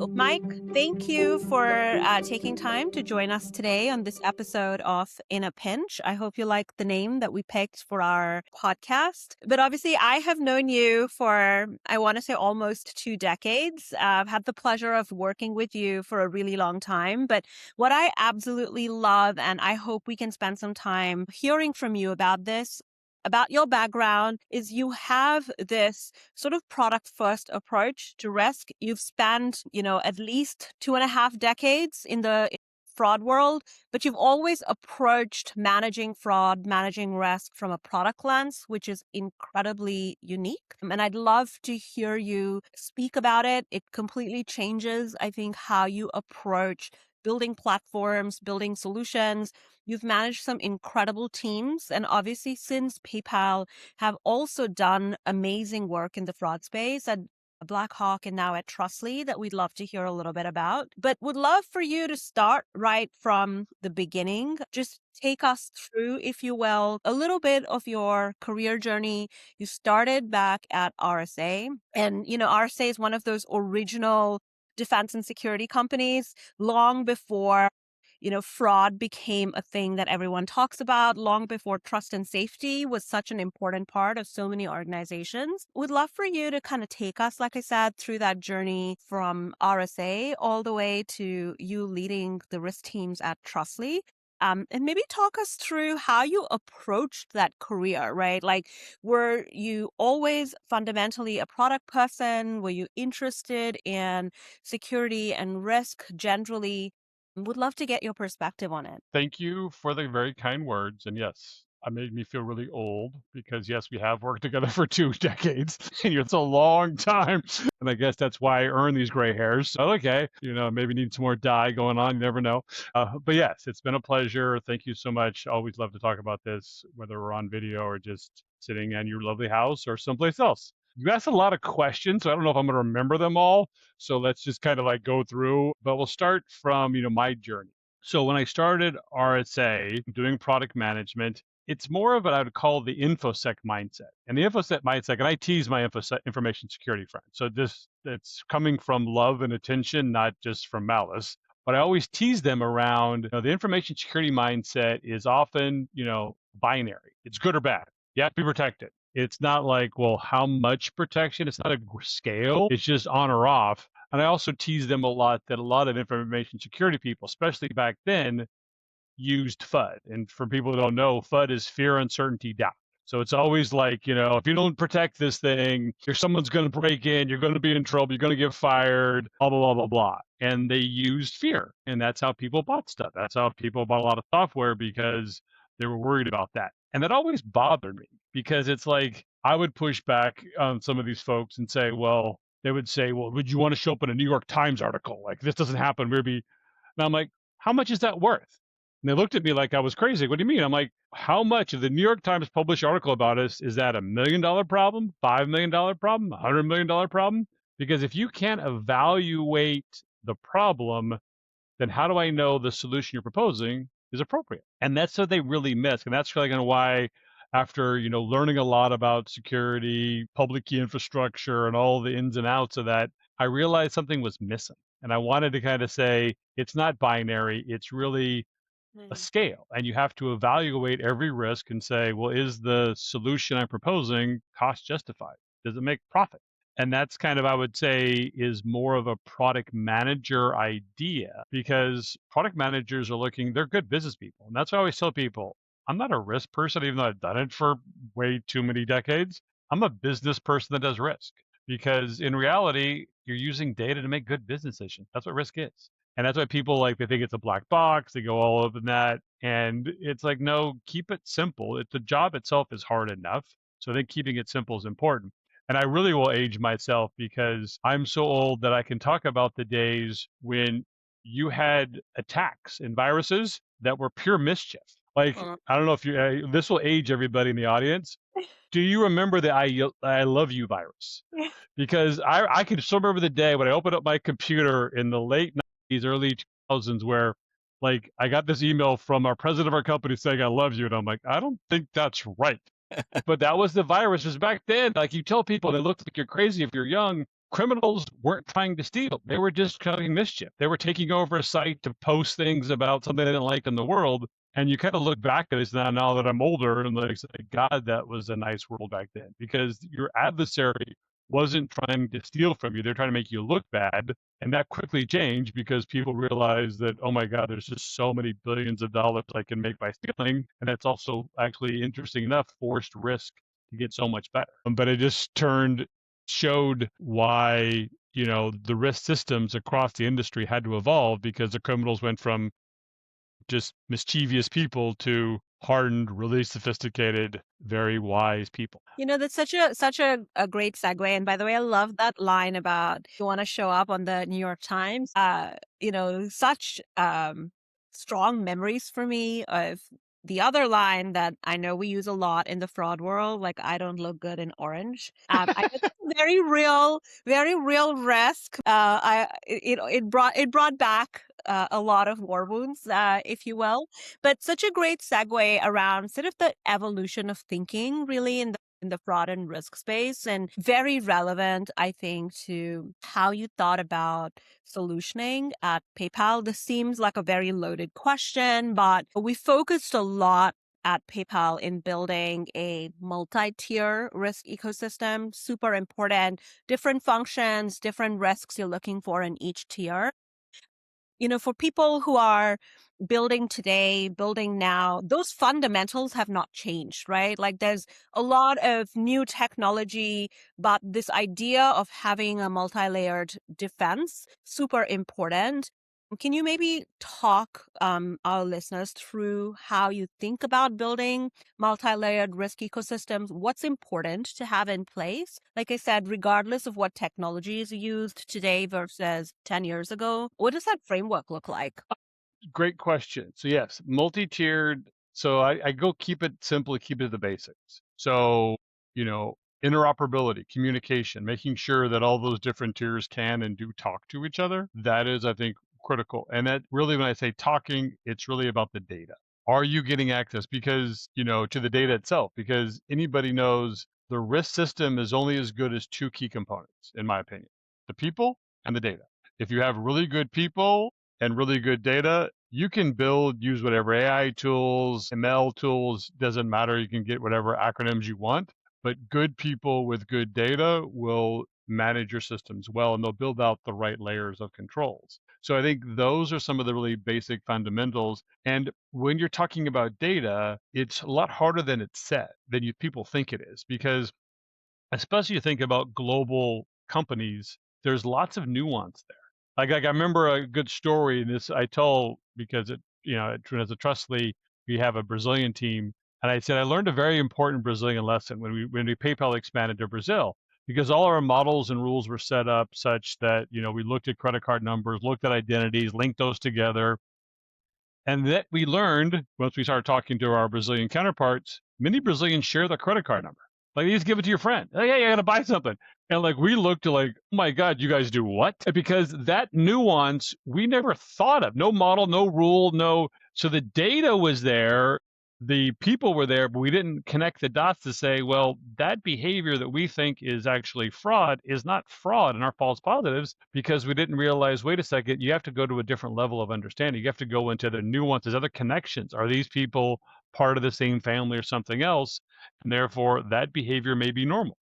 Mike, thank you for taking time to join us today on this episode of In a Pinch. I hope you like the name that we picked for our podcast. But obviously, I have known you for, I want to say, almost 2 decades. I've had the pleasure of working with you for a really long time. But what I absolutely love, and I hope we can spend some time hearing from you about this, about your background, is you have this sort of product first approach to risk. You've spent, at least 2.5 decades in the fraud world, but you've always approached managing fraud, managing risk from a product lens, which is incredibly unique. And I'd love to hear you speak about it. It completely changes, I think, how you approach building platforms, building solutions. You've managed some incredible teams. And obviously, since PayPal have also done amazing work in the fraud space at Blackhawk and now at Trustly that we'd love to hear a little bit about. But would love for you to start right from the beginning. Just take us through, if you will, a little bit of your career journey. You started back at RSA. And, RSA is one of those original defense and security companies long before fraud became a thing that everyone talks about, long before trust and safety was such an important part of so many organizations. Would love for you to kind of take us, like I said, through that journey from RSA all the way to you leading the risk teams at Trustly. And maybe talk us through how you approached that career, right? Like, were you always fundamentally a product person? Were you interested in security and risk generally? Would love to get your perspective on it. Thank you for the very kind words. And yes, it made me feel really old because, yes, we have worked together for 2 decades and it's a long time. And I guess that's why I earn these gray hairs. So, okay, maybe need some more dye going on. You never know. But yes, it's been a pleasure. Thank you so much. Always love to talk about this, whether we're on video or just sitting in your lovely house or someplace else. You asked a lot of questions, so I don't know if I'm going to remember them all. So let's just kind of like go through, but we'll start from, my journey. So when I started RSA doing product management, it's more of what I would call the InfoSec mindset. And the InfoSec mindset, and I tease my InfoSec information security friends. So it's coming from love and attention, not just from malice. But I always tease them around, the information security mindset is often, binary. It's good or bad. You have to be protected. It's not like, well, how much protection? It's not a scale. It's just on or off. And I also tease them a lot that a lot of information security people, especially back then, used FUD. And for people who don't know, FUD is fear, uncertainty, doubt. So it's always like, if you don't protect this thing, someone's going to break in, you're going to be in trouble, you're going to get fired, blah, blah, blah, blah, blah. And they used fear. And that's how people bought stuff. That's how people bought a lot of software because they were worried about that. And that always bothered me because it's like I would push back on some of these folks and say, well, they would say, well, would you want to show up in a New York Times article? Like, this doesn't happen. And I'm like, how much is that worth? And they looked at me like I was crazy. What do you mean? I'm like, how much of the New York Times published article about us, is that $1 million problem, $5 million problem, $100 million problem? Because if you can't evaluate the problem, then how do I know the solution you're proposing is appropriate? And that's what they really miss. And that's really kind of why after, learning a lot about security, public key infrastructure, and all the ins and outs of that, I realized something was missing. And I wanted to kind of say, it's not binary. It's really a scale. And you have to evaluate every risk and say, well, is the solution I'm proposing cost justified? Does it make profit? And that's kind of, I would say, is more of a product manager idea because product managers are they're good business people. And that's why I always tell people, I'm not a risk person, even though I've done it for way too many decades. I'm a business person that does risk because in reality, you're using data to make good business decisions. That's what risk is. And that's why people they think it's a black box. They go all over that. And it's like, no, keep it simple. The job itself is hard enough. So I think keeping it simple is important. And I really will age myself because I'm so old that I can talk about the days when you had attacks and viruses that were pure mischief. Like, I don't know if this will age everybody in the audience. Do you remember the I love you virus? Because I can still remember the day when I opened up my computer in the late 90s, early 2000s, where I got this email from our president of our company saying, I love you. And I'm like, I don't think that's right. But that was the virus. Because back then, you tell people, they look like you're crazy if you're young. criminals weren't trying to steal. They were just causing mischief. They were taking over a site to post things about something they didn't like in the world. And you kind of look back at it now that I'm older and like, God, that was a nice world back then, because your adversary wasn't trying to steal from you. They're trying to make you look bad. And that quickly changed because people realized that, oh my God, there's just so many billions of dollars I can make by stealing. And that's also actually, interesting enough, forced risk to get so much better. But it just showed why, the risk systems across the industry had to evolve, because the criminals went from just mischievous people to hardened, really sophisticated, very wise people. That's such a great segue. And by the way, I love that line about you want to show up on the New York Times. Such strong memories for me of the other line that I know we use a lot in the fraud world, like I don't look good in orange. I know that's a very real risk. It brought back a lot of war wounds, if you will. But such a great segue around sort of the evolution of thinking, really, in the fraud and risk space, and very relevant, I think, to how you thought about solutioning at PayPal. This seems like a very loaded question, but we focused a lot at PayPal in building a multi-tier risk ecosystem. Super important, different functions, different risks you're looking for in each tier. For people who are building today, building now, those fundamentals have not changed, right? Like there's a lot of new technology, but this idea of having a multi-layered defense, super important. Can you maybe talk our listeners through how you think about building multi-layered risk ecosystems? What's important to have in place? Like I said, regardless of what technology is used today versus 10 years ago, what does that framework look like? Great question. So yes, multi-tiered. So I go keep it simple, keep it to the basics. So, interoperability, communication, making sure that all those different tiers can and do talk to each other. That is, I think, critical. And that really, when I say talking, it's really about the data. Are you getting access? Because, to the data itself, because anybody knows the risk system is only as good as two key components, in my opinion, the people and the data. If you have really good people and really good data, you can use whatever AI tools, ML tools, doesn't matter. You can get whatever acronyms you want, but good people with good data will manage your systems well, and they'll build out the right layers of controls. So I think those are some of the really basic fundamentals. And when you're talking about data, it's a lot harder than people think it is, because especially you think about global companies, there's lots of nuance there. Like I remember a good story, and this I tell because as a trust lead, we have a Brazilian team, and I said I learned a very important Brazilian lesson when we PayPal expanded to Brazil, because all our models and rules were set up such that we looked at credit card numbers, looked at identities, linked those together, and that we learned once we started talking to our Brazilian counterparts, many Brazilians share their credit card number. Like, you just give it to your friend. Like, hey, I got to buy something. And like, we looked to like, oh my God, you guys do what? Because that nuance we never thought of. No model, no rule, no. So the data was there, the people were there, but we didn't connect the dots to say, well, that behavior that we think is actually fraud is not fraud in our false positives, because we didn't realize, wait a second, you have to go to a different level of understanding. You have to go into the nuances, other connections. Are these people part of the same family or something else? And therefore, that behavior may be normal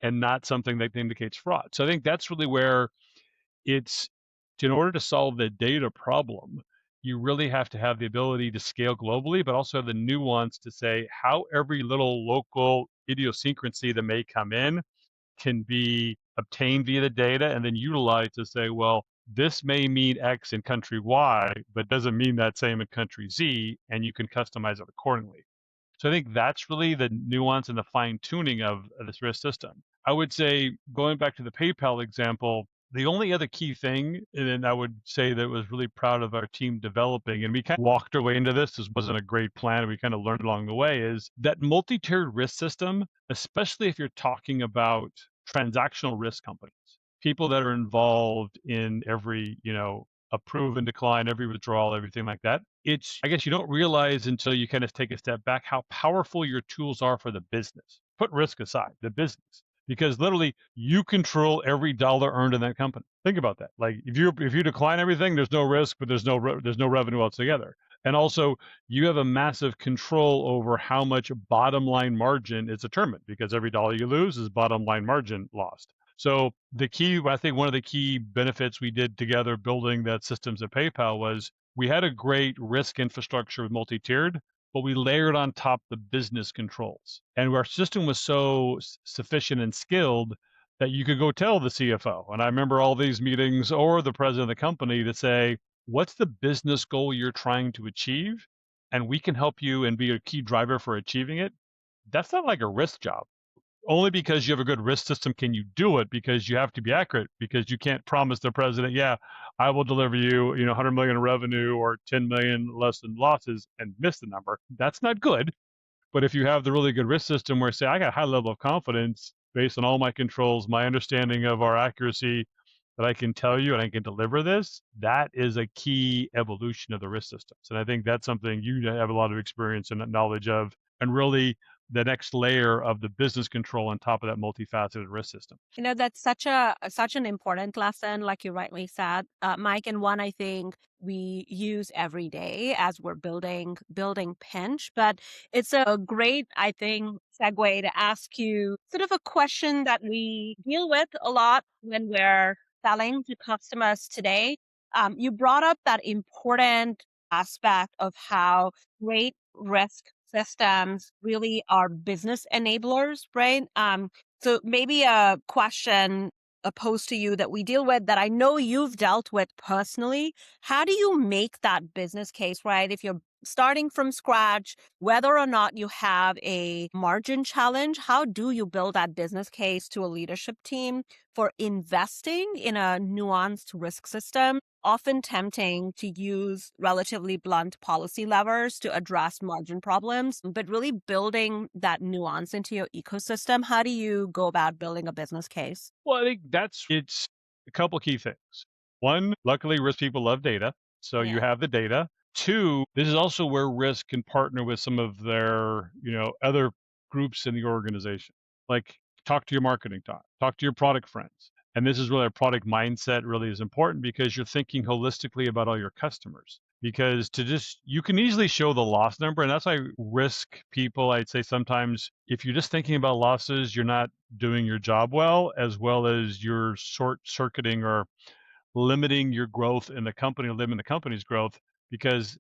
and not something that indicates fraud. So I think that's really where it's, in order to solve the data problem, you really have to have the ability to scale globally, but also have the nuance to say how every little local idiosyncrasy that may come in can be obtained via the data and then utilized to say, well, this may mean X in country Y, but doesn't mean that same in country Z, and you can customize it accordingly. So I think that's really the nuance and the fine tuning of this risk system. I would say, going back to the PayPal example, the only other key thing, and I would say that was really proud of our team developing, and we kind of walked our way into this. This wasn't a great plan. We kind of learned along the way, is that multi-tiered risk system, especially if you're talking about transactional risk companies, people that are involved in every, approve and decline, every withdrawal, everything like that. I guess you don't realize until you kind of take a step back how powerful your tools are for the business. Put risk aside, the business. because literally you control every dollar earned in that company. Think about that. Like if you decline everything, there's no risk, but there's no revenue altogether. And also, you have a massive control over how much bottom line margin is determined, because every dollar you lose is bottom line margin lost. So the key, I think one of the key benefits we did together building that systems at PayPal was we had a great risk infrastructure with multi-tiered, but we layered on top the business controls. And our system was so sufficient and skilled that you could go tell the CFO. And I remember all these meetings or the president of the company to say, what's the business goal you're trying to achieve? And we can help you and be a key driver for achieving it. That's not like a risk job. Only because you have a good risk system can you do it, because you have to be accurate, because you can't promise the president, yeah, I will deliver you, 100 million in revenue or 10 million less in losses and miss the number. That's not good. But if you have the really good risk system where say, I got a high level of confidence based on all my controls, my understanding of our accuracy, that I can tell you and I can deliver this, that is a key evolution of the risk systems. And I think that's something you have a lot of experience and knowledge of, and really the next layer of the business control on top of that multifaceted risk system. That's such an important lesson, like you rightly said, Mike, and one I think we use every day as we're building Pinch. But it's a great, I think, segue to ask you sort of a question that we deal with a lot when we're selling to customers today. You brought up that important aspect of how great risk systems really are business enablers, right? So maybe a question posed to you that we deal with that I know you've dealt with personally. How do you make that business case, right? If you're starting from scratch, whether or not you have a margin challenge, how do you build that business case to a leadership team for investing in a nuanced risk system? Often tempting to use relatively blunt policy levers to address margin problems, but really building that nuance into your ecosystem. How do you go about building a business case? Well, I think it's a couple key things. One, luckily, risk people love data. So you Yeah. have the data. Two, this is also where risk can partner with some of their, other groups in the organization. Like talk to your marketing talk to your product friends. And this is really a product mindset really is important, because you're thinking holistically about all your customers. Because you can easily show the loss number. And that's why risk people, I'd say sometimes if you're just thinking about losses, you're not doing your job well as you're short circuiting or limiting your growth in the company, limiting the company's growth, because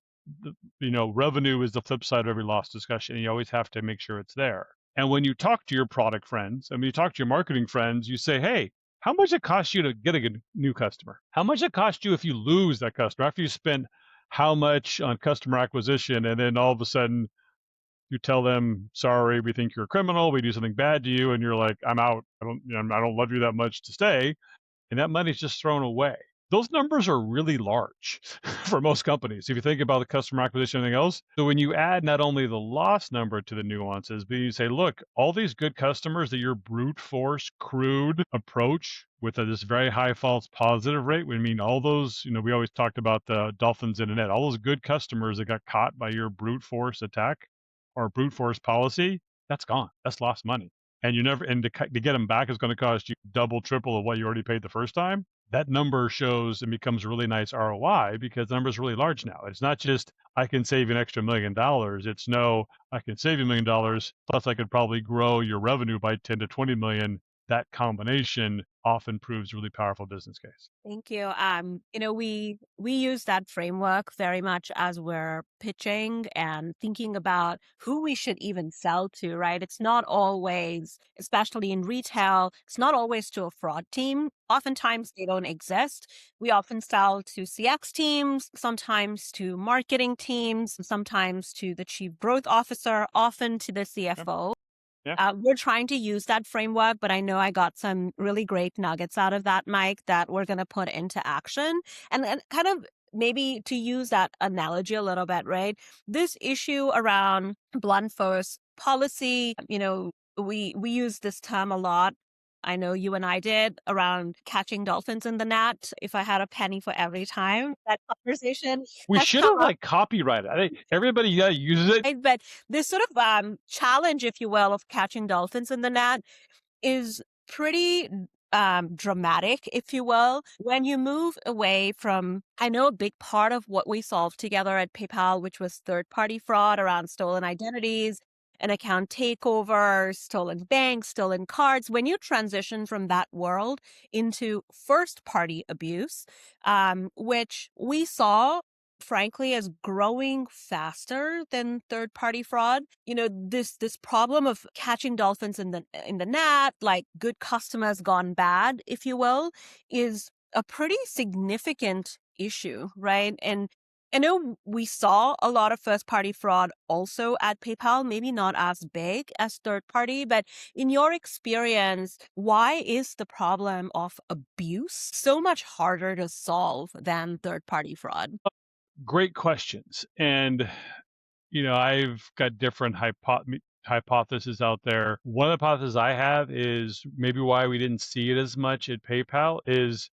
revenue is the flip side of every loss discussion. And you always have to make sure it's there. And when you talk to your product friends, and when you talk to your marketing friends, you say, hey, how much it costs you to get a new customer? How much it costs you if you lose that customer after you spend how much on customer acquisition, and then all of a sudden you tell them, sorry, we think you're a criminal, we do something bad to you, and you're like, I'm out. I don't love you that much to stay, and that money's just thrown away. Those numbers are really large for most companies. If you think about the customer acquisition and everything else. So when you add not only the loss number to the nuances, but you say, look, all these good customers that your brute force, crude approach with this very high false positive rate, we mean all those, we always talked about the Dolphins in the net, all those good customers that got caught by your brute force attack or brute force policy, that's gone. That's lost money. And to get them back is going to cost you double, triple of what you already paid the first time. That number shows and becomes a really nice ROI, because the number is really large now. It's not just, I can save you an extra $1 million. It's no, I can save you $1 million, plus I could probably grow your revenue by 10 to 20 million. That combination often proves a really powerful business case. Thank you. We use that framework very much as we're pitching and thinking about who we should even sell to, right? It's not always, especially in retail, it's not always to a fraud team. Oftentimes they don't exist. We often sell to CX teams, sometimes to marketing teams, sometimes to the chief growth officer, often to the CFO. Yeah. We're trying to use that framework, but I know I got some really great nuggets out of that, Mike, that we're going to put into action. And kind of maybe to use that analogy a little bit, right? This issue around blunt force policy, we use this term a lot. I know you and I did around catching dolphins in the net. If I had a penny for every time that conversation We has should come have up. copyrighted. I think everybody uses it. Right? But this sort of challenge, if you will, of catching dolphins in the net is pretty dramatic, if you will, when you move away from, I know a big part of what we solved together at PayPal, which was third-party fraud around stolen identities and account takeovers, stolen banks, stolen cards. When you transition from that world into first-party abuse, which we saw frankly as growing faster than third party fraud. This problem of catching dolphins in the net, like good customers gone bad, if you will, is a pretty significant issue, right? And I know we saw a lot of first party fraud also at PayPal, maybe not as big as third party, but in your experience, why is the problem of abuse so much harder to solve than third party fraud? Great questions. And, I've got different hypotheses out there. One hypothesis I have is maybe why we didn't see it as much at PayPal is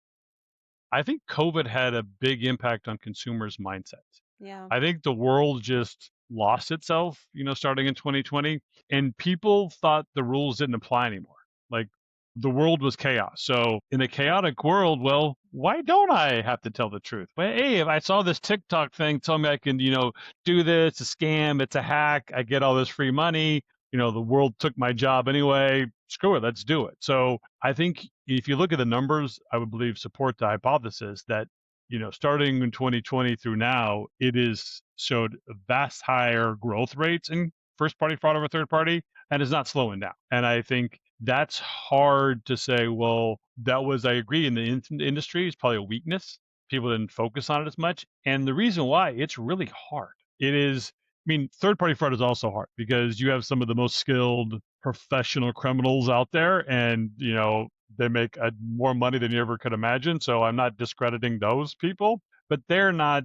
I think COVID had a big impact on consumers' mindsets. Yeah. I think the world just lost itself, starting in 2020, and people thought the rules didn't apply anymore. Like the world was chaos. So in a chaotic world, well, why don't I have to tell the truth? Well, hey, if I saw this TikTok thing, tell me I can, do this, it's a scam, it's a hack, I get all this free money. The world took my job anyway. Screw it, let's do it. So I think if you look at the numbers, I would believe support the hypothesis that starting in 2020 through now, it is showed vast higher growth rates in first party fraud over third party and is not slowing down. And I think that's hard to say, well, that was, I agree, in the industry, it's probably a weakness. People didn't focus on it as much. And the reason why, it's really hard. It is, third party fraud is also hard because you have some of the most skilled professional criminals out there and, they make more money than you ever could imagine. So I'm not discrediting those people, but they're not,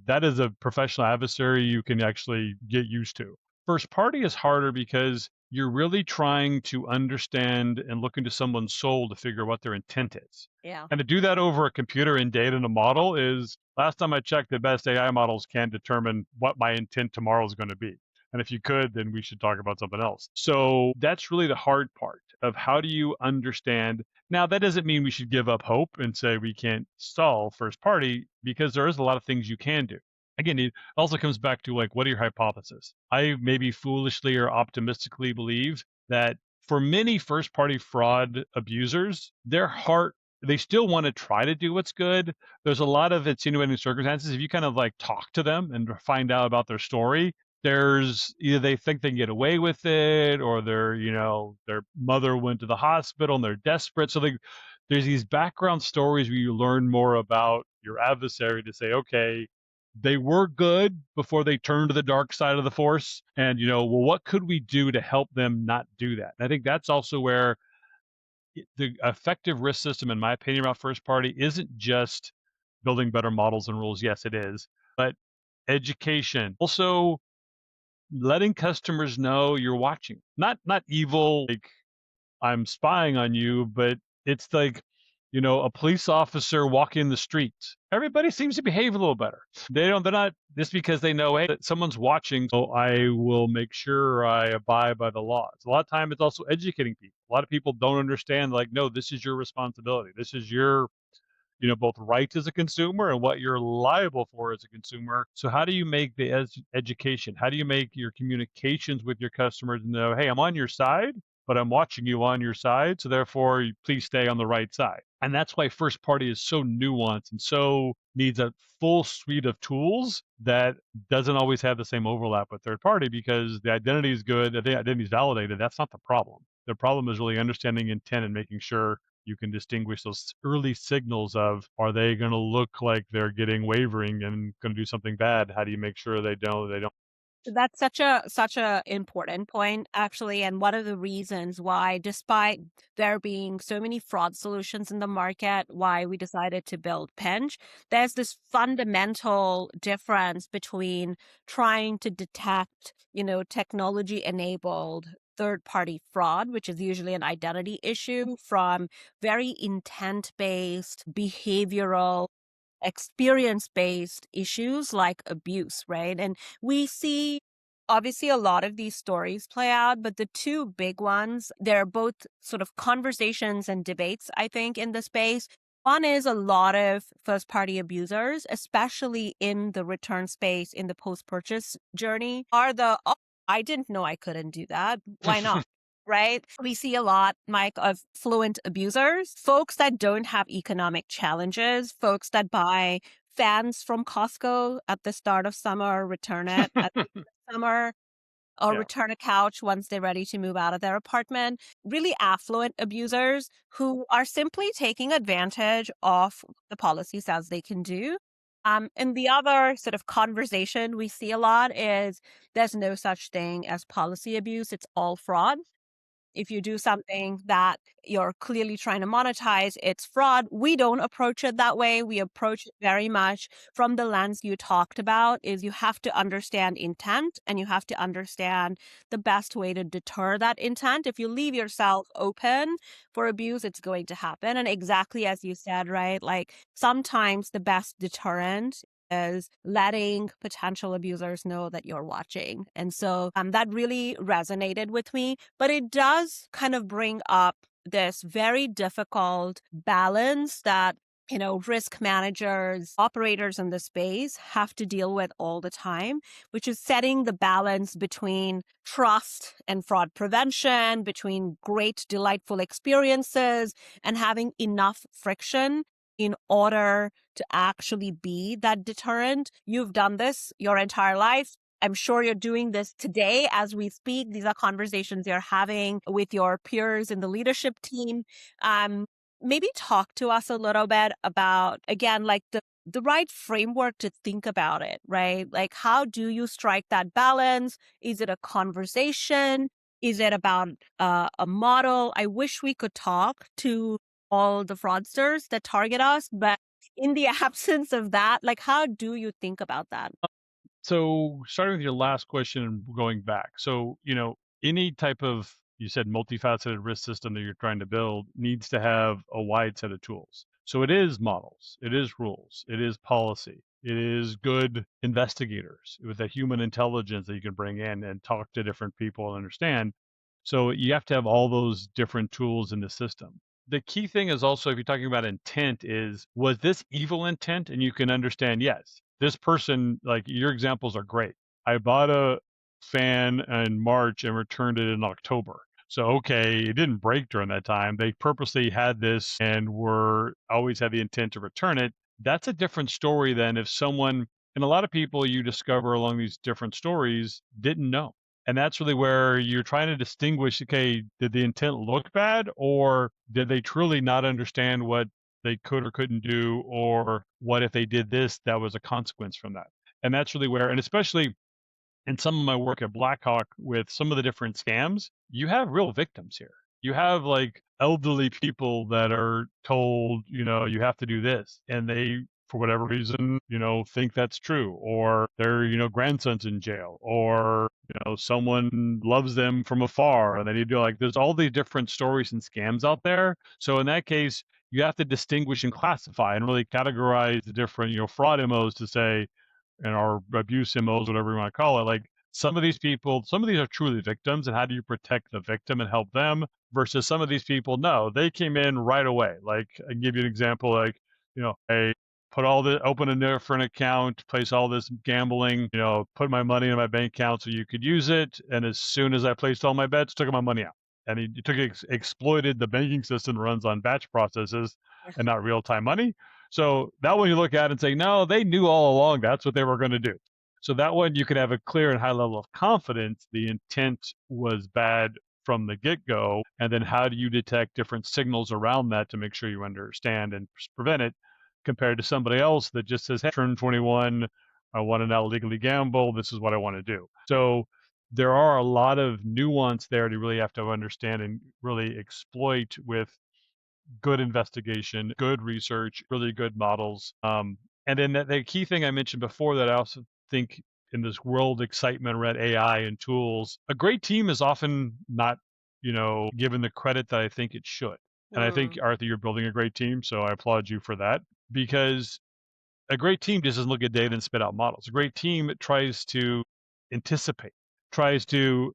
that is a professional adversary you can actually get used to. First party is harder because you're really trying to understand and look into someone's soul to figure what their intent is. Yeah. And to do that over a computer and data and a model is, last time I checked, the best AI models can determine what my intent tomorrow is going to be. And if you could, then we should talk about something else. So that's really the hard part of how do you understand. Now, that doesn't mean we should give up hope and say we can't solve first party because there is a lot of things you can do. Again, it also comes back to like, what are your hypotheses? I maybe foolishly or optimistically believe that for many first party fraud abusers, their heart, they still want to try to do what's good. There's a lot of insinuating circumstances. If you kind of like talk to them and find out about their story, there's either they think they can get away with it or their mother went to the hospital and they're desperate. So there's these background stories where you learn more about your adversary to say, okay, they were good before they turned to the dark side of the force. And, well, what could we do to help them not do that? And I think that's also where the effective risk system, in my opinion, about first party isn't just building better models and rules. Yes, it is, but education. Also, letting customers know you're watching. Not evil, like I'm spying on you, but it's like, a police officer walking the streets. Everybody seems to behave a little better. They're not just because they know, hey, that someone's watching, so I will make sure I abide by the laws. A lot of time it's also educating people. A lot of people don't understand, like, no, this is your responsibility. This is your both rights as a consumer and what you're liable for as a consumer. So how do you make the education? How do you make your communications with your customers know, hey, I'm on your side, but I'm watching you on your side. So therefore, please stay on the right side. And that's why first party is so nuanced and so needs a full suite of tools that doesn't always have the same overlap with third party because the identity is good, the identity is validated. That's not the problem. The problem is really understanding intent and making sure you can distinguish those early signals of, are they going to look like they're getting wavering and going to do something bad? How do you make sure they don't? That's such a important point, actually, and one of the reasons why, despite there being so many fraud solutions in the market, why we decided to build Pinch. There's this fundamental difference between trying to detect, technology-enabled third-party fraud, which is usually an identity issue, from very intent-based, behavioral, experience-based issues like abuse, right? And we see Obviously, a lot of these stories play out, but the two big ones, they're both sort of conversations and debates, I think, in the space. One is a lot of first party abusers, especially in the return space, in the post purchase journey, are oh, I didn't know I couldn't do that. Why not? Right? We see a lot, Mike, of fluent abusers, folks that don't have economic challenges, folks that buy fans from Costco at the start of summer, return it at the end of summer, or Yeah. return a couch once they're ready to move out of their apartment. Really affluent abusers who are simply taking advantage of the policy says they can do. And the other sort of conversation we see a lot is there's no such thing as policy abuse. It's all fraud. If you do something that you're clearly trying to monetize, it's fraud. We don't approach it that way. We approach it very much from the lens you talked about, is you have to understand intent and you have to understand the best way to deter that intent. If you leave yourself open for abuse, it's going to happen. And exactly as you said, right? Like sometimes the best deterrent is letting potential abusers know that you're watching. And so that really resonated with me. But it does kind of bring up this very difficult balance that risk managers, operators in the space have to deal with all the time, which is setting the balance between trust and fraud prevention, between great, delightful experiences, and having enough friction in order to actually be that deterrent. You've done this your entire life. I'm sure you're doing this today as we speak. These are conversations you're having with your peers in the leadership team. Maybe talk to us a little bit about, again, like the right framework to think about it, right? Like, how do you strike that balance? Is it a conversation? Is it about a model? I wish we could talk to all the fraudsters that target us, but in the absence of that, like, how do you think about that? So starting with your last question and going back. So, any type of, you said multifaceted risk system that you're trying to build needs to have a wide set of tools. So it is models, it is rules, it is policy, it is good investigators with a human intelligence that you can bring in and talk to different people and understand. So you have to have all those different tools in the system. The key thing is also, if you're talking about intent, is was this evil intent? And you can understand, yes, this person, like your examples are great. I bought a fan in March and returned it in October. So, okay, it didn't break during that time. They purposely had this and were always had the intent to return it. That's a different story than if someone, and a lot of people you discover along these different stories didn't know. And that's really where you're trying to distinguish, okay, did the intent look bad, or did they truly not understand what they could or couldn't do, or what if they did this, that was a consequence from that. And that's really where, and especially in some of my work at Blackhawk with some of the different scams, you have real victims here. You have like elderly people that are told, you have to do this, and they, for whatever reason, think that's true, or their, grandson's in jail, or, someone loves them from afar and they need to, like, there's all these different stories and scams out there. So in that case, you have to distinguish and classify and really categorize the different, fraud MOs to say, and our abuse MOs, whatever you want to call it, like some of these people, some of these are truly victims, and how do you protect the victim and help them versus some of these people, no, they came in right away. Like, I can give you an example, like, I put all the, open a different account, place all this gambling, put my money in my bank account so you could use it. And as soon as I placed all my bets, took my money out. And he took exploited the banking system runs on batch processes and not real time money. So that one you look at and say, no, they knew all along that's what they were going to do. So that one you can have a clear and high level of confidence the intent was bad from the get-go. And then how do you detect different signals around that to make sure you understand and prevent it, compared to somebody else that just says, hey, turn 21, I want to now legally gamble, this is what I want to do. So there are a lot of nuance there to really have to understand and really exploit with good investigation, good research, really good models. And then the key thing I mentioned before that I also think in this world excitement around AI and tools, a great team is often not, given the credit that I think it should. And I think, Arthi, you're building a great team, so I applaud you for that, because a great team just doesn't look at data and spit out models. A great team tries to anticipate. tries to,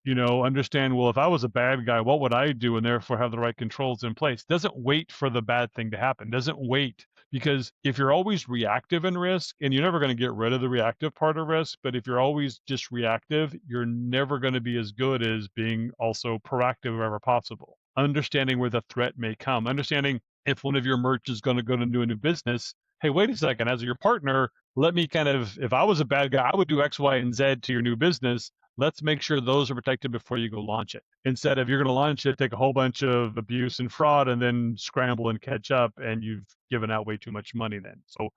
understand, well, if I was a bad guy, what would I do? And therefore have the right controls in place. Doesn't wait for the bad thing to happen. Doesn't wait. Because if you're always reactive in risk, and you're never going to get rid of the reactive part of risk, but if you're always just reactive, you're never going to be as good as being also proactive wherever possible. Understanding where the threat may come, understanding if one of your merch is going to go into a new business. Hey, wait a second, as your partner, let me if I was a bad guy, I would do X, Y, and Z to your new business. Let's make sure those are protected before you go launch it. Instead of you're going to launch it, take a whole bunch of abuse and fraud and then scramble and catch up, and you've given out way too much money then. So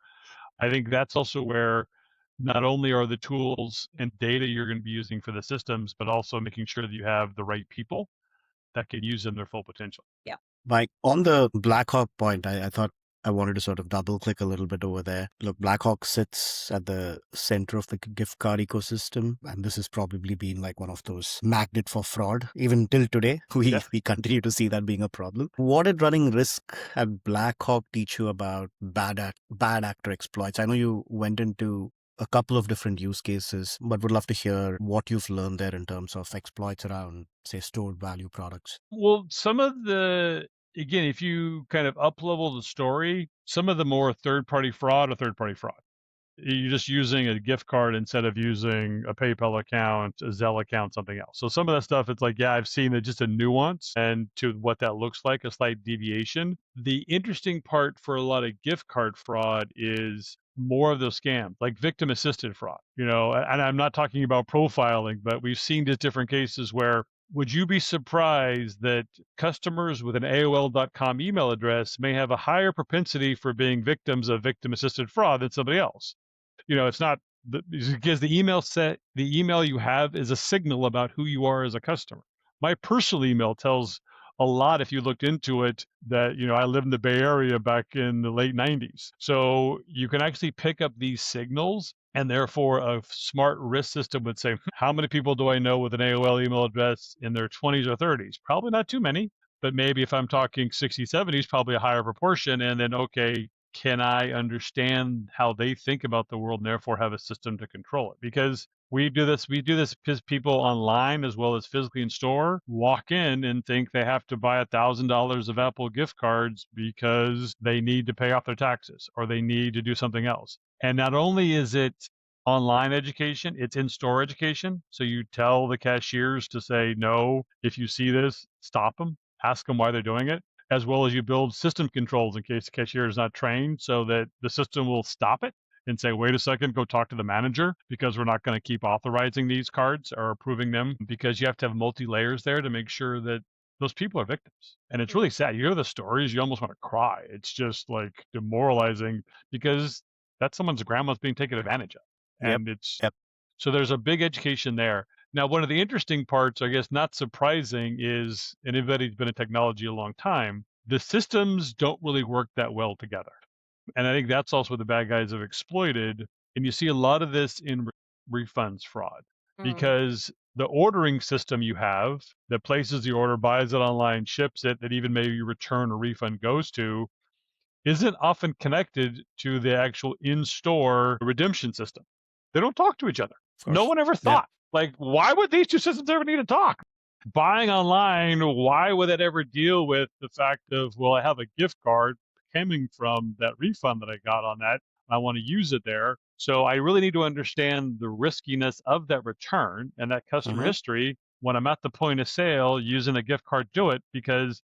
I think that's also where not only are the tools and data you're going to be using for the systems, but also making sure that you have the right people that can use them their full potential. Yeah. Mike, on the Blackhawk point, I thought I wanted to sort of double click a little bit over there. Look, Blackhawk sits at the center of the gift card ecosystem, and this has probably been like one of those magnet for fraud. Even till today, we continue to see that being a problem. What did running risk at Blackhawk teach you about bad actor exploits? I know you went into a couple of different use cases, but would love to hear what you've learned there in terms of exploits around, say, stored value products. Well, some of again, if you kind of up level the story, some of the more third party fraud. You're just using a gift card instead of using a PayPal account, a Zelle account, something else. So some of that stuff, it's like, yeah, I've seen it, just a nuance and to what that looks like, a slight deviation. The interesting part for a lot of gift card fraud is more of those scams, like victim assisted fraud, and I'm not talking about profiling, but we've seen just different cases where would you be surprised that customers with an AOL.com email address may have a higher propensity for being victims of victim assisted fraud than somebody else? It's not because the email you have is a signal about who you are as a customer. My personal email tells a lot if you looked into it that, I lived in the Bay Area back in the late 90s. So you can actually pick up these signals, and therefore a smart risk system would say, how many people do I know with an AOL email address in their 20s or 30s? Probably not too many, but maybe if I'm talking 60s, 70s, probably a higher proportion. And then, okay, can I understand how they think about the world and therefore have a system to control it? Because we do this because people online as well as physically in store walk in and think they have to buy $1,000 of Apple gift cards because they need to pay off their taxes or they need to do something else. And not only is it online education, it's in-store education. So you tell the cashiers to say, no, if you see this, stop them, ask them why they're doing it, as well as you build system controls in case the cashier is not trained so that the system will stop it and say, wait a second, go talk to the manager because we're not going to keep authorizing these cards or approving them, because you have to have multi-layers there to make sure that those people are victims. And it's really sad. You hear the stories, you almost want to cry. It's just like demoralizing because that's someone's grandma's being taken advantage of. And so there's a big education there. Now, one of the interesting parts, I guess, not surprising, is anybody who's been in technology a long time, the systems don't really work that well together. And I think that's also what the bad guys have exploited. And you see a lot of this in refunds fraud because the ordering system you have that places the order, buys it online, ships it, that even maybe return or refund goes to, isn't often connected to the actual in-store redemption system. They don't talk to each other. No one ever thought, like, why would these two systems ever need to talk? Buying online, why would that ever deal with the fact of, well, I have a gift card coming from that refund that I got on that. I want to use it there. So I really need to understand the riskiness of that return and that customer history when I'm at the point of sale using a gift card to do it, because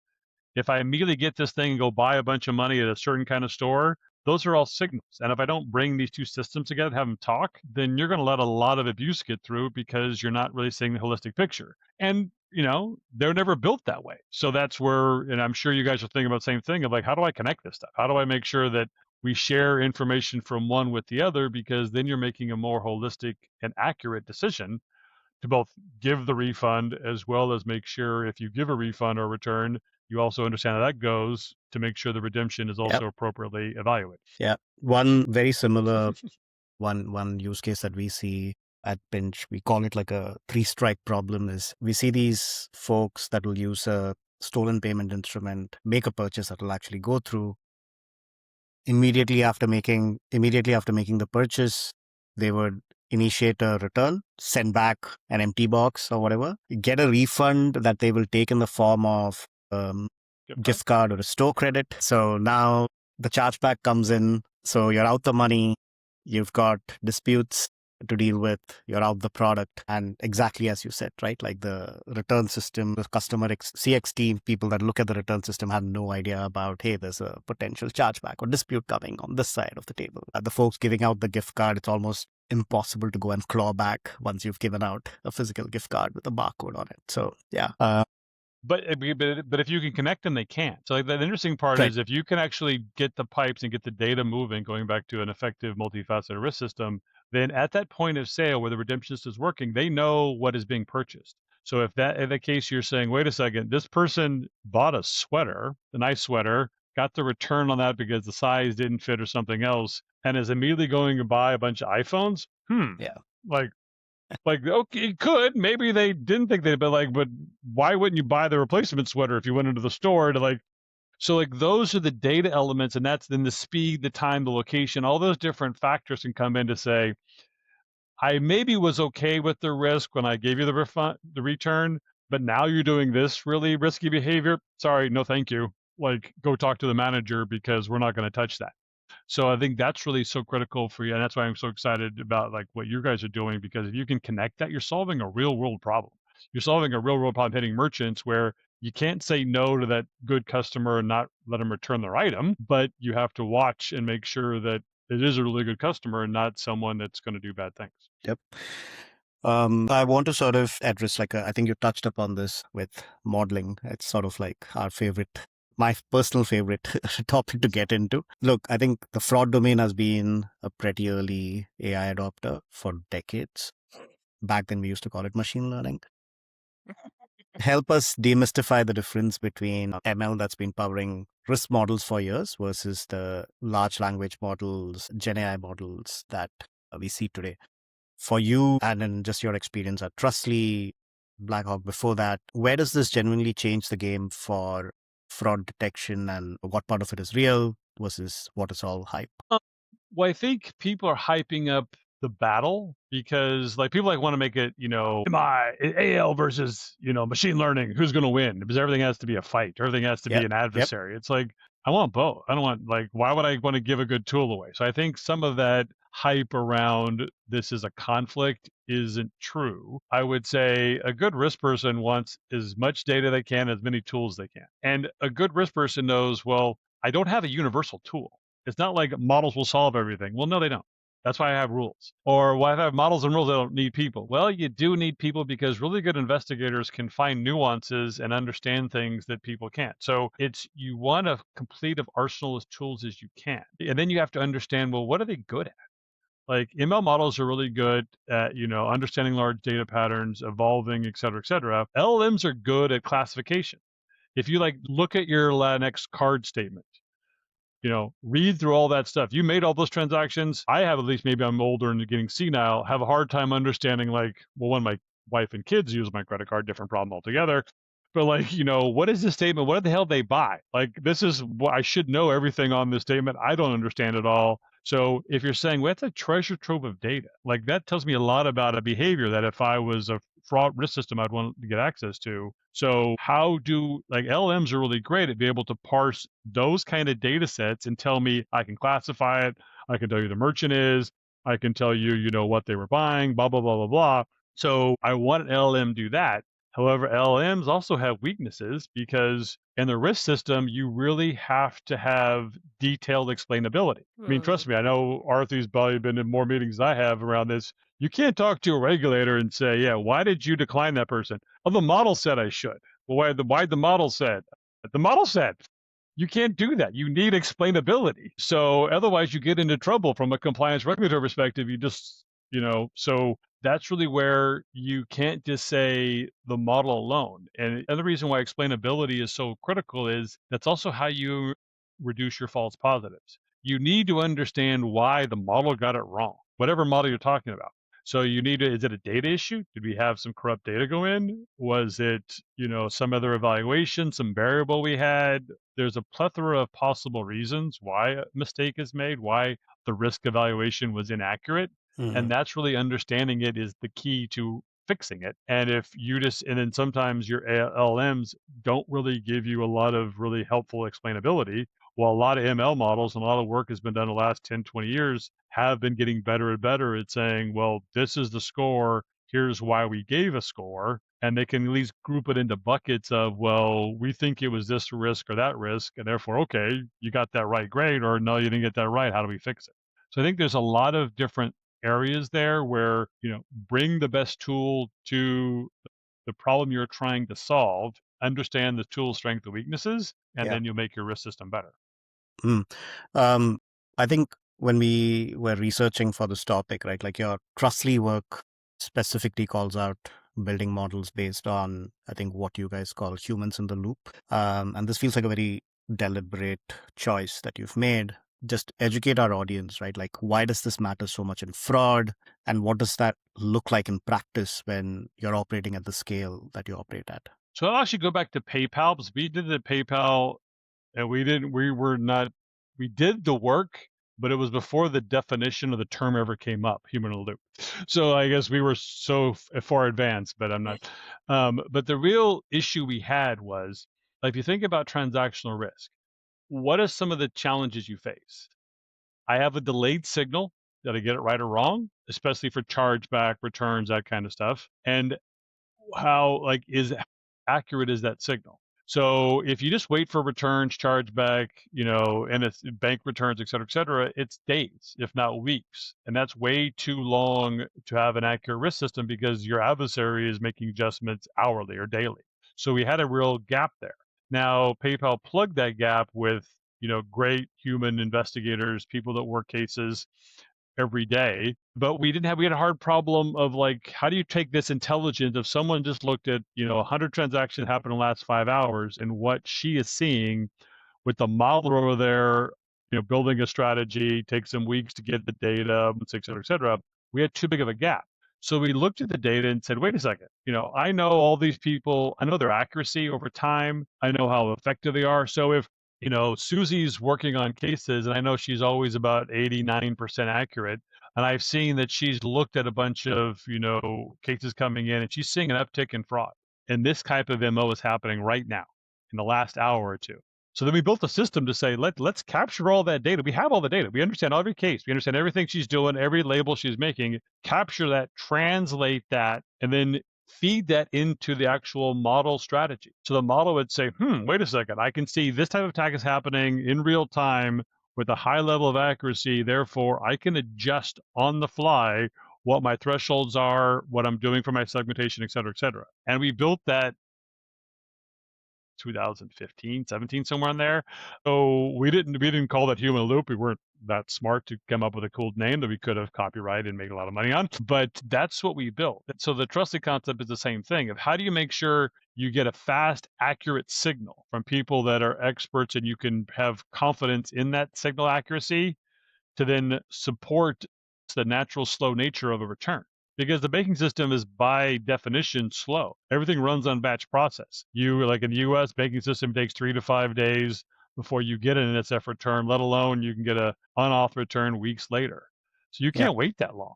if I immediately get this thing and go buy a bunch of money at a certain kind of store, those are all signals. And if I don't bring these two systems together, have them talk, then you're going to let a lot of abuse get through because you're not really seeing the holistic picture. And, they're never built that way. So that's where, and I'm sure you guys are thinking about the same thing of like, how do I connect this stuff? How do I make sure that we share information from one with the other? Because then you're making a more holistic and accurate decision to both give the refund as well as make sure if you give a refund or return, you also understand how that goes to make sure the redemption is also appropriately evaluated. Yeah. One very similar one use case that we see at Pinch, we call it like a 3-strike problem, is we see these folks that will use a stolen payment instrument, make a purchase that will actually go through. Immediately after making the purchase, they would initiate a return, send back an empty box or whatever, get a refund that they will take in the form of gift card or a store credit. So now the chargeback comes in. So you're out the money. You've got disputes to deal with. You're out the product. And exactly as you said, right? Like the return system, the customer CX team, people that look at the return system have no idea about, hey, there's a potential chargeback or dispute coming on this side of the table. The folks giving out the gift card, it's almost impossible to go and claw back once you've given out a physical gift card with a barcode on it. So yeah. But if you can connect them, they can't. So like, the interesting part Right. is if you can actually get the pipes and get the data moving, going back to an effective multifaceted risk system, then at that point of sale where the redemption system is working, they know what is being purchased. So if that in the case you're saying, wait a second, this person bought a sweater, a nice sweater, got the return on that because the size didn't fit or something else, and is immediately going to buy a bunch of iPhones. Yeah. Like, okay, it could. Maybe they didn't think they'd, but why wouldn't you buy the replacement sweater if you went into the store to so those are the data elements, and that's then the speed, the time, the location, all those different factors can come in to say, I maybe was okay with the risk when I gave you the return, but now you're doing this really risky behavior. Sorry, no, thank you. Like, go talk to the manager because we're not going to touch that. So I think that's really so critical for you. And that's why I'm so excited about like what you guys are doing, because if you can connect that, you're solving a real world problem. You're solving a real world problem hitting merchants where you can't say no to that good customer and not let them return their item, but you have to watch and make sure that it is a really good customer and not someone that's going to do bad things. Yep. I want to sort of address, I think you touched upon this with modeling. It's sort of like my personal favorite topic to get into. Look, I think the fraud domain has been a pretty early AI adopter for decades. Back then, we used to call it machine learning. Help us demystify the difference between ML that's been powering risk models for years versus the large language models, Gen AI models that we see today. For you, and in just your experience at Trustly, Blackhawk before that, where does this genuinely change the game for fraud detection, and what part of it is real versus what is all hype? Well, I think people are hyping up the battle because like people want to make it, AL versus, machine learning, who's going to win? Because everything has to be a fight. Everything has to be an adversary. It's like, I want both. I don't want why would I want to give a good tool away? So I think some of that hype around this is a conflict isn't true. I would say a good risk person wants as much data they can, as many tools they can. And a good risk person knows, well, I don't have a universal tool. It's not like models will solve everything. Well, no, they don't. That's why I have rules. Or why I have models and rules, I don't need people. Well, you do need people because really good investigators can find nuances and understand things that people can't. So you want a complete of arsenal of tools as you can. And then you have to understand, well, what are they good at? Like ML models are really good at, understanding large data patterns, evolving, et cetera, et cetera. LLMs are good at classification. If you look at your Latinx card statement, read through all that stuff. You made all those transactions. I have, at least maybe I'm older and getting senile, have a hard time understanding when my wife and kids use my credit card, different problem altogether. But what is this statement? What the hell they buy? This is what I should know everything on this statement. I don't understand it all. So if you're saying, well, that's a treasure trove of data, that tells me a lot about a behavior that if I was a fraud risk system, I'd want to get access to. So how do LLMs are really great at being able to parse those kind of data sets and tell me I can classify it. I can tell you the merchant is, I can tell you, what they were buying, blah, blah, blah, blah, blah. So I want an LLM to do that. However, LLMs also have weaknesses because in the risk system, you really have to have detailed explainability. I mean, trust me, I know Arthi's probably been in more meetings than I have around this. You can't talk to a regulator and say, yeah, why did you decline that person? Oh, the model said I should. Well, why the model said? The model said. You can't do that. You need explainability. So otherwise you get into trouble from a compliance regulatory perspective. You just, so that's really where you can't just say the model alone. And the other reason why explainability is so critical is that's also how you reduce your false positives. You need to understand why the model got it wrong, whatever model you're talking about. So is it a data issue? Did we have some corrupt data go in? Was it, some other evaluation, some variable we had? There's a plethora of possible reasons why a mistake is made, why the risk evaluation was inaccurate. And that's really understanding it is the key to fixing it. And then sometimes your LLMs don't really give you a lot of really helpful explainability. While a lot of ML models and a lot of work has been done in the last 10, 20 years have been getting better and better at saying, well, this is the score. Here's why we gave a score. And they can at least group it into buckets of, well, we think it was this risk or that risk. And therefore, okay, you got that right grade, or no, you didn't get that right. How do we fix it? So I think there's a lot of different areas there where, bring the best tool to the problem you're trying to solve, understand the tool's strengths and weaknesses, and Yeah. then you'll make your risk system better. I think when we were researching for this topic, right, like your Trustly work specifically calls out building models based on, I think, what you guys call humans in the loop. And this feels like a very deliberate choice that you've made. Just educate our audience, right? Like, why does this matter so much in fraud? And what does that look like in practice when you're operating at the scale that you operate at? So I'll actually go back to PayPal, because we did the PayPal and we did the work, but it was before the definition of the term ever came up, human in the loop. So I guess we were so far advanced, but I'm not. But the real issue we had was, like, if you think about transactional risk, what are some of the challenges you face? I have a delayed signal. Did I get it right or wrong? Especially for chargeback, returns, that kind of stuff. And how accurate is that signal? So if you just wait for returns, chargeback, and it's bank returns, et cetera, it's days, if not weeks. And that's way too long to have an accurate risk system, because your adversary is making adjustments hourly or daily. So we had a real gap there. Now, PayPal plugged that gap with, great human investigators, people that work cases every day, but we had a hard problem of, like, how do you take this intelligence if someone just looked at 100 transactions happen in the last 5 hours, and what she is seeing with the modeler over there, building a strategy takes some weeks to get the data, et cetera, et cetera. We had too big of a gap. So we looked at the data and said, wait a second, I know all these people, I know their accuracy over time, I know how effective they are. So if Susie's working on cases, and I know she's always about 89% accurate, and I've seen that she's looked at a bunch of, cases coming in, and she's seeing an uptick in fraud. And this type of MO is happening right now in the last hour or two. So then we built a system to say, let's capture all that data. We have all the data. We understand every case. We understand everything she's doing, every label she's making. Capture that, translate that, and then feed that into the actual model strategy. So the model would say, wait a second, I can see this type of attack is happening in real time with a high level of accuracy. Therefore, I can adjust on the fly what my thresholds are, what I'm doing for my segmentation, et cetera, et cetera. And we built that 2015, 17, somewhere in there. So we didn't call that human loop. We weren't that smart to come up with a cool name that we could have copyrighted and made a lot of money on. But that's what we built. So the trusted concept is the same thing of, how do you make sure you get a fast, accurate signal from people that are experts, and you can have confidence in that signal accuracy to then support the natural slow nature of a return. Because the banking system is by definition slow. Everything runs on batch process. Like in the US, banking system takes 3 to 5 days before you get an NSF return, let alone you can get a unauthorized return weeks later. So you can't wait that long.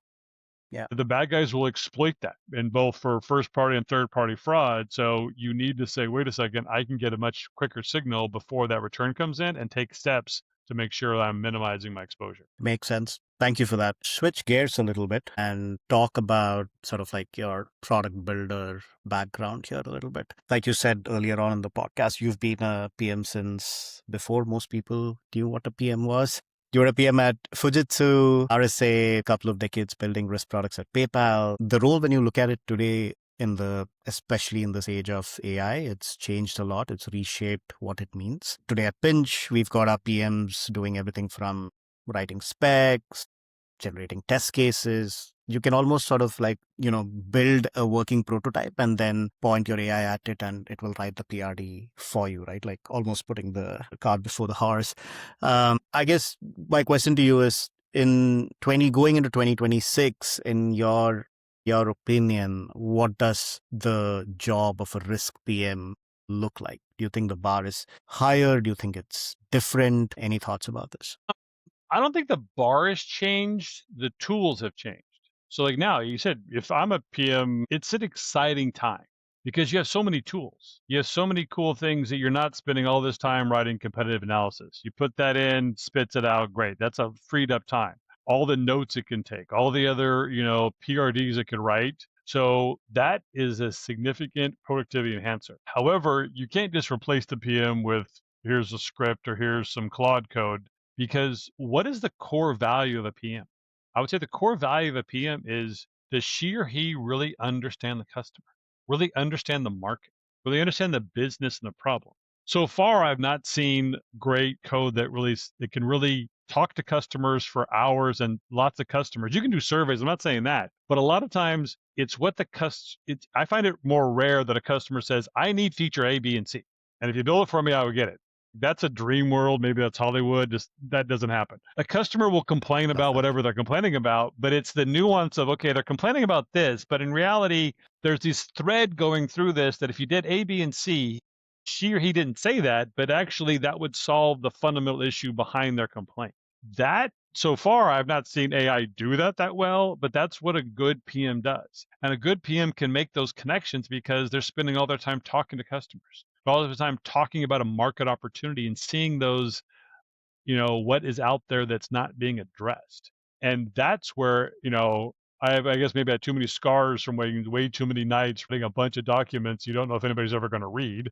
Yeah. The bad guys will exploit that, in both for first party and third party fraud. So you need to say, wait a second, I can get a much quicker signal before that return comes in, and take steps to make sure I'm minimizing my exposure. Makes sense. Thank you for that. Switch gears a little bit and talk about sort of like your product builder background here a little bit. Like you said earlier on in the podcast, you've been a PM since before most people knew what a PM was. You were a PM at Fujitsu, RSA, a couple of decades building risk products at PayPal. The role, when you look at it today, especially in this age of AI, it's changed a lot. It's reshaped what it means. Today at Pinch, we've got our PMs doing everything from writing specs, generating test cases. You can almost sort of build a working prototype and then point your AI at it and it will write the PRD for you, right? Like almost putting the cart before the horse. I guess my question to you is, going into 2026, in your opinion, what does the job of a risk PM look like? Do you think the bar is higher? Do you think it's different? Any thoughts about this? I don't think the bar has changed. The tools have changed. So like now you said, if I'm a PM, it's an exciting time because you have so many tools. You have so many cool things that you're not spending all this time writing competitive analysis. You put that in, spits it out, great. That's a freed up time. All the notes it can take, all the other, PRDs it can write. So that is a significant productivity enhancer. However, you can't just replace the PM with here's a script or here's some Claude code, because what is the core value of a PM? I would say the core value of a PM is, does she or he really understand the customer, really understand the market, really understand the business and the problem? So far, I've not seen great code that can really talk to customers for hours and lots of customers. You can do surveys. I'm not saying that, but a lot of times it's what I find it more rare that a customer says, I need feature A, B, and C. And if you build it for me, I will get it. That's a dream world. Maybe that's Hollywood. Just that doesn't happen. A customer will complain about whatever they're complaining about, but it's the nuance of, okay, they're complaining about this, but in reality, there's this thread going through this that if you did A, B, and C, she or he didn't say that, but actually that would solve the fundamental issue behind their complaint. That, so far, I've not seen AI do that well, but that's what a good PM does. And a good PM can make those connections because they're spending all their time talking to customers, all the time talking about a market opportunity and seeing those, what is out there that's not being addressed. And that's where, I guess maybe I had too many scars from waiting way too many nights reading a bunch of documents you don't know if anybody's ever going to read,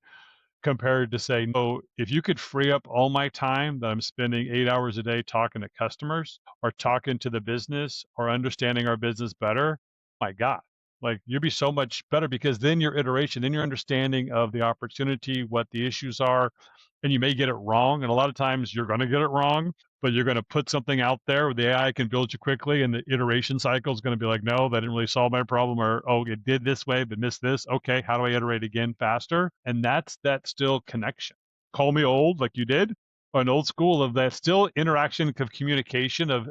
compared to say, no, if you could free up all my time that I'm spending 8 hours a day talking to customers or talking to the business or understanding our business better, my God, like you'd be so much better, because then your iteration, then your understanding of the opportunity, what the issues are, and you may get it wrong. And a lot of times you're going to get it wrong, but you're going to put something out there where the AI can build you quickly, and the iteration cycle is going to be like, no, that didn't really solve my problem, or, oh, it did this way, but missed this. Okay, how do I iterate again faster? And that's that still connection. Call me old, like you did, or an old school of that still interaction of communication of,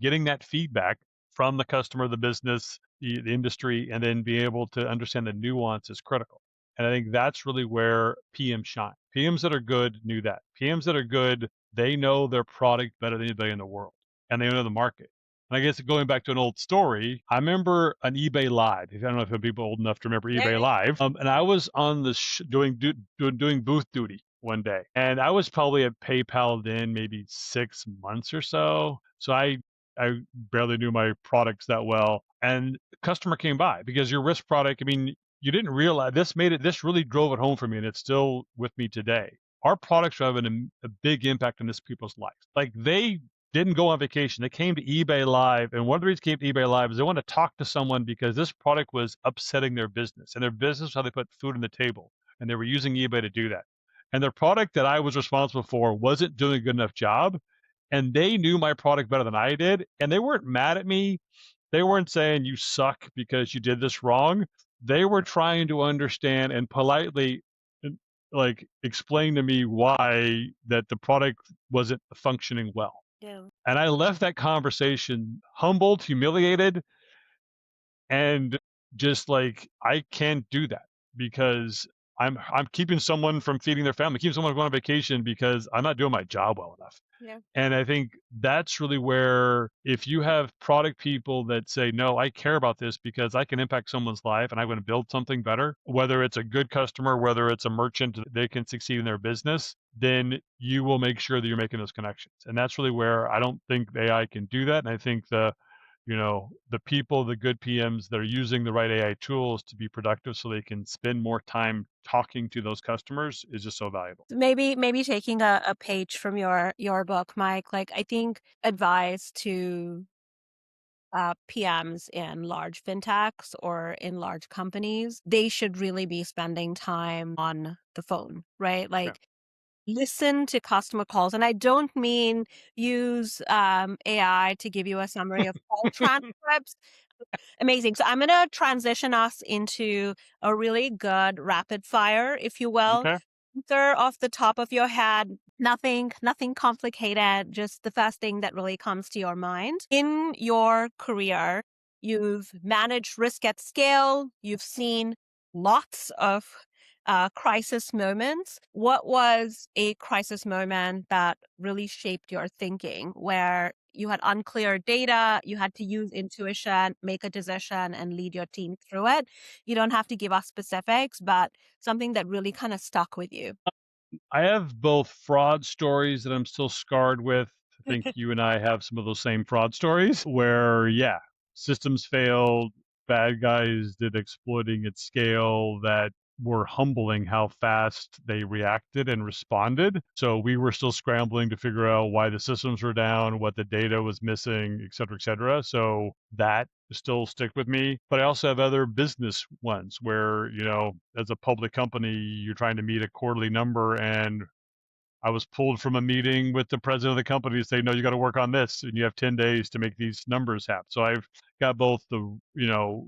getting that feedback from the customer, the business, the industry, and then be able to understand the nuance is critical. And I think that's really where PMs shine. PMs that are good knew that. PMs that are good, they know their product better than anybody in the world, and they know the market. And I guess going back to an old story, I remember an eBay Live. I don't know if people old enough to remember eBay Live. And I was on the doing booth duty one day, and I was probably at PayPal then maybe 6 months or so. So I barely knew my products that well, and a customer came by because your risk product. I mean, you didn't realize this really drove it home for me, and it's still with me today. Our products are having a big impact on this people's lives. Like, they didn't go on vacation. They came to eBay Live, and one of the reasons they came to eBay Live is they want to talk to someone because this product was upsetting their business, and their business was how they put food on the table, and they were using eBay to do that. And their product that I was responsible for wasn't doing a good enough job, and they knew my product better than I did, and they weren't mad at me. They weren't saying you suck because you did this wrong. They were trying to understand and politely like explain to me why that the product wasn't functioning well. Yeah. And I left that conversation humbled, humiliated, and just like, I can't do that because I'm keeping someone from feeding their family, keeping someone from going on vacation because I'm not doing my job well enough. Yeah. And I think that's really where, if you have product people that say, no, I care about this because I can impact someone's life and I'm going to build something better, whether it's a good customer, whether it's a merchant, they can succeed in their business, then you will make sure that you're making those connections. And that's really where I don't think AI can do that. And I think the people, the good PMs that are using the right AI tools to be productive so they can spend more time talking to those customers is just so valuable. Maybe taking a page from your book, Mike, like I think advice to PMs in large fintechs or in large companies, they should really be spending time on the phone, right? Like, listen to customer calls. And I don't mean use AI to give you a summary of call transcripts. Amazing. So I'm going to transition us into a really good rapid fire, if you will. Okay. Answer off the top of your head. Nothing complicated. Just the first thing that really comes to your mind. In your career, you've managed risk at scale. You've seen lots of crisis moments. What was a crisis moment that really shaped your thinking, where you had unclear data, you had to use intuition, make a decision, and lead your team through it. You don't have to give us specifics, but something that really kind of stuck with you. I have both fraud stories that I'm still scarred with. I think you and I have some of those same fraud stories where, yeah, systems failed, bad guys did exploiting at scale that were humbling how fast they reacted and responded. So we were still scrambling to figure out why the systems were down, what the data was missing, et cetera, et cetera. So that still stick with me. But I also have other business ones where, as a public company, you're trying to meet a quarterly number, and I was pulled from a meeting with the president of the company to say, no, you got to work on this and you have 10 days to make these numbers happen. So I've got both the,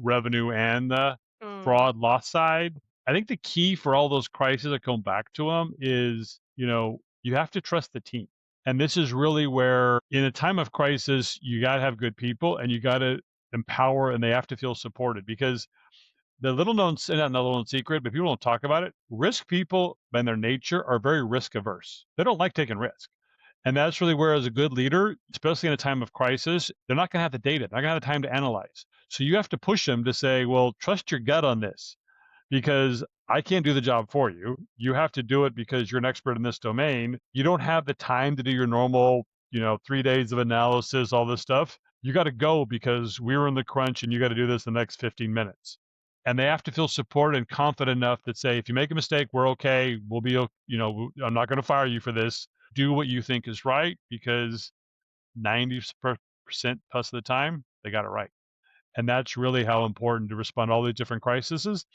revenue and the fraud loss side. I think the key for all those crises that come back to them is, you have to trust the team. And this is really where, in a time of crisis, you got to have good people and you got to empower, and they have to feel supported, because the little known, not little known secret, but people don't talk about it. Risk people, by their nature, are very risk averse. They don't like taking risk. And that's really where, as a good leader, especially in a time of crisis, they're not going to have the data. They're not going to have the time to analyze. So you have to push them to say, well, trust your gut on this, because I can't do the job for you. You have to do it because you're an expert in this domain. You don't have the time to do your normal, 3 days of analysis, all this stuff. You got to go because we're in the crunch and you got to do this in the next 15 minutes. And they have to feel supported and confident enough that say, if you make a mistake, we're okay. We'll be, I'm not going to fire you for this. Do what you think is right, because 90% plus of the time, they got it right. And that's really how important to respond to all these different crises.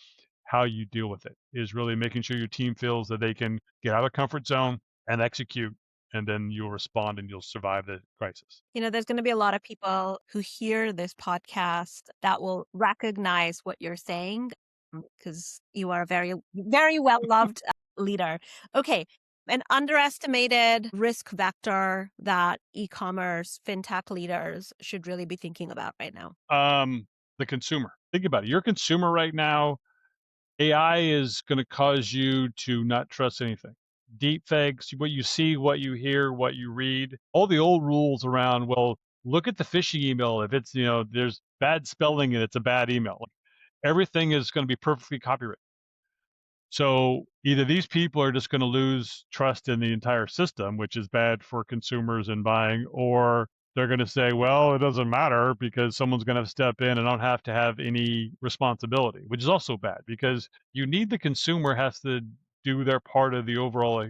How you deal with it is really making sure your team feels that they can get out of comfort zone and execute, and then you'll respond and you'll survive the crisis. There's going to be a lot of people who hear this podcast that will recognize what you're saying, because you are a very, very well-loved leader. Okay. An underestimated risk vector that e-commerce fintech leaders should really be thinking about right now. The consumer. Think about it. You're a consumer right now. AI is going to cause you to not trust anything. Deep fakes, what you see, what you hear, what you read, all the old rules around, well, look at the phishing email. If it's, there's bad spelling and it's a bad email, everything is going to be perfectly copyrighted. So either these people are just going to lose trust in the entire system, which is bad for consumers and buying, or they're going to say, well, it doesn't matter because someone's going to step in and I don't have to have any responsibility, which is also bad, because you need the consumer has to do their part of the overall,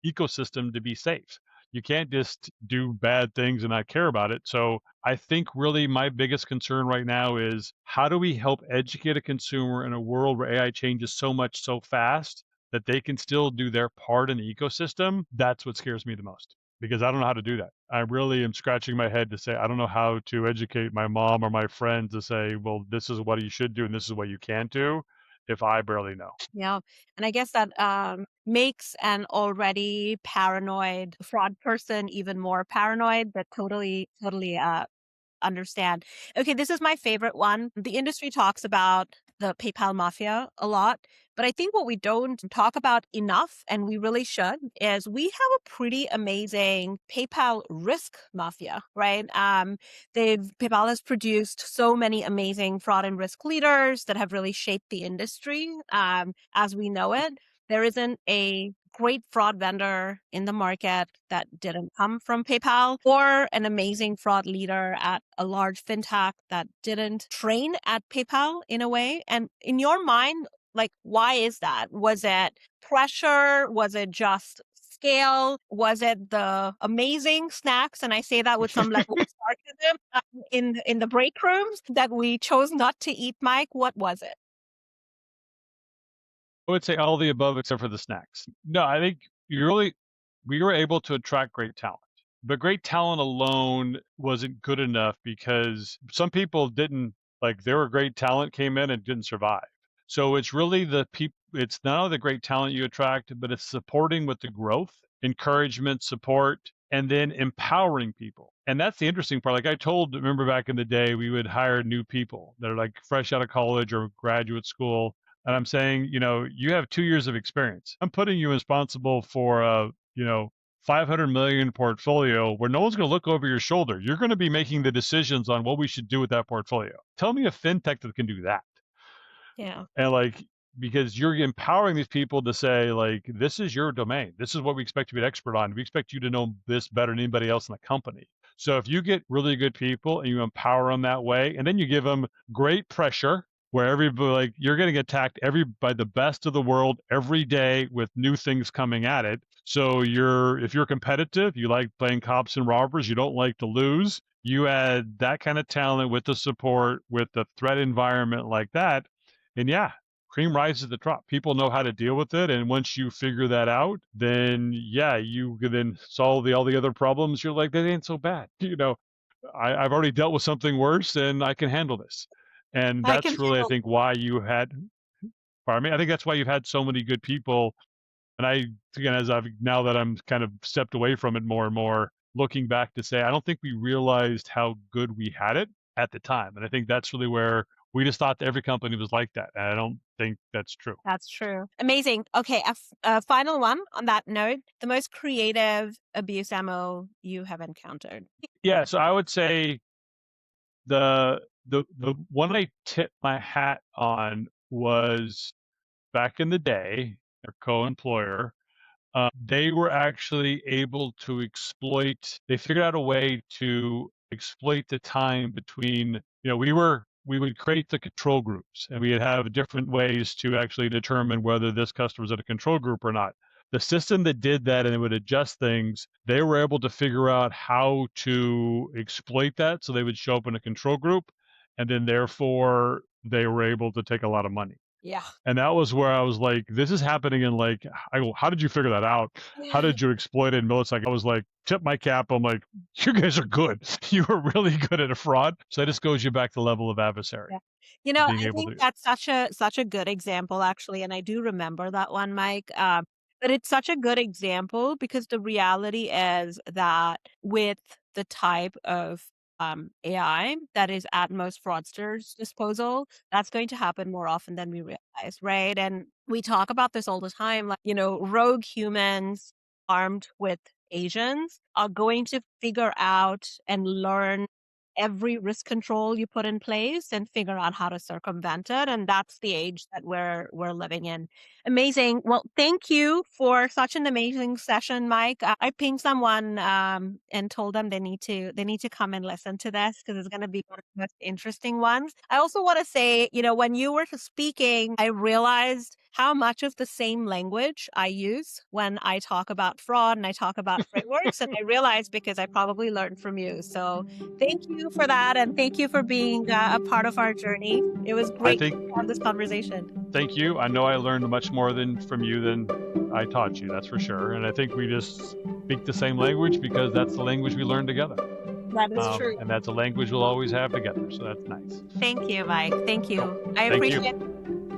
ecosystem to be safe. You can't just do bad things and not care about it. So I think really my biggest concern right now is, how do we help educate a consumer in a world where AI changes so much so fast that they can still do their part in the ecosystem? That's what scares me the most, because I don't know how to do that. I really am scratching my head to say, I don't know how to educate my mom or my friends to say, well, this is what you should do and this is what you can't do, if I barely know. Yeah. And I guess that makes an already paranoid fraud person even more paranoid, but totally, totally understand. Okay, this is my favorite one. The industry talks about the PayPal Mafia a lot, but I think what we don't talk about enough, and we really should, is we have a pretty amazing PayPal risk mafia, right? PayPal has produced so many amazing fraud and risk leaders that have really shaped the industry as we know it. There isn't a great fraud vendor in the market that didn't come from PayPal, or an amazing fraud leader at a large fintech that didn't train at PayPal in a way. And in your mind, why is that? Was it pressure? Was it just scale? Was it the amazing snacks? And I say that with some level of sarcasm in the break rooms that we chose not to eat, Mike. What was it? I would say all the above except for the snacks. No, I think we were able to attract great talent. But great talent alone wasn't good enough, because some people didn't, they were great talent, came in and didn't survive. So it's really the people, it's not only the great talent you attract, but it's supporting with the growth, encouragement, support, and then empowering people. And that's the interesting part. Remember back in the day, we would hire new people that are fresh out of college or graduate school. And I'm saying, you have 2 years of experience. I'm putting you responsible for, 500 million portfolio where no one's going to look over your shoulder. You're going to be making the decisions on what we should do with that portfolio. Tell me a fintech that can do that. Yeah. And like, because you're empowering these people to say, like, this is your domain. This is what we expect you to be an expert on. We expect you to know this better than anybody else in the company. So if you get really good people and you empower them that way, and then you give them great pressure where everybody, like, you're getting attacked by the best of the world every day with new things coming at it. So if you're competitive, you like playing cops and robbers, you don't like to lose, you add that kind of talent with the support, with the threat environment like that, and yeah, cream rises to the top. People know how to deal with it, and once you figure that out, then yeah, you can then solve all the other problems. You're like, that ain't so bad. I've already dealt with something worse, and I can handle this. And I can that's really, I handle. think, why you had. Pardon me. I think that's why you've had so many good people. And now that I'm kind of stepped away from it more and more, looking back to say, I don't think we realized how good we had it at the time. And I think that's really where we just thought that every company was like that. And I don't think that's true. That's true. Amazing. Okay, a final one on that note. The most creative abuse ammo you have encountered. Yeah, so I would say the one I tipped my hat on was back in the day, their co-employer. They were actually able to they figured out a way to exploit the time between, we would create the control groups, and we'd have different ways to actually determine whether this customer was in a control group or not. The system that did that and it would adjust things, they were able to figure out how to exploit that so they would show up in a control group, and then therefore they were able to take a lot of money. Yeah. And that was where I was like, this is happening in like, how did you figure that out? How did you exploit it? And it's like, I was like, tip my cap. I'm like, you guys are good. You are really good at a fraud. So that just goes you back to the level of adversary. Yeah. Being I able think to. that's such a good example, actually. And I do remember that one, Mike. But it's such a good example because the reality is that with the type of AI that is at most fraudsters' disposal, that's going to happen more often than we realize, right? And we talk about this all the time, like, rogue humans armed with Asians are going to figure out and learn every risk control you put in place and figure out how to circumvent it. And that's the age that we're living in. Amazing. Well, thank you for such an amazing session, Mike. I pinged someone and told them they need to come and listen to this because it's going to be one of the most interesting ones. I also want to say, when you were speaking, I realized how much of the same language I use when I talk about fraud and I talk about frameworks. And I realized because I probably learned from you. So thank you for that. And thank you for being a part of our journey. It was great to have this conversation. Thank you. I know I learned much more from you than I taught you, that's for sure. And I think we just speak the same language because that's the language we learn together. That is true. And that's a language we'll always have together. So that's nice. Thank you, Mike. Thank you. I Thank appreciate you.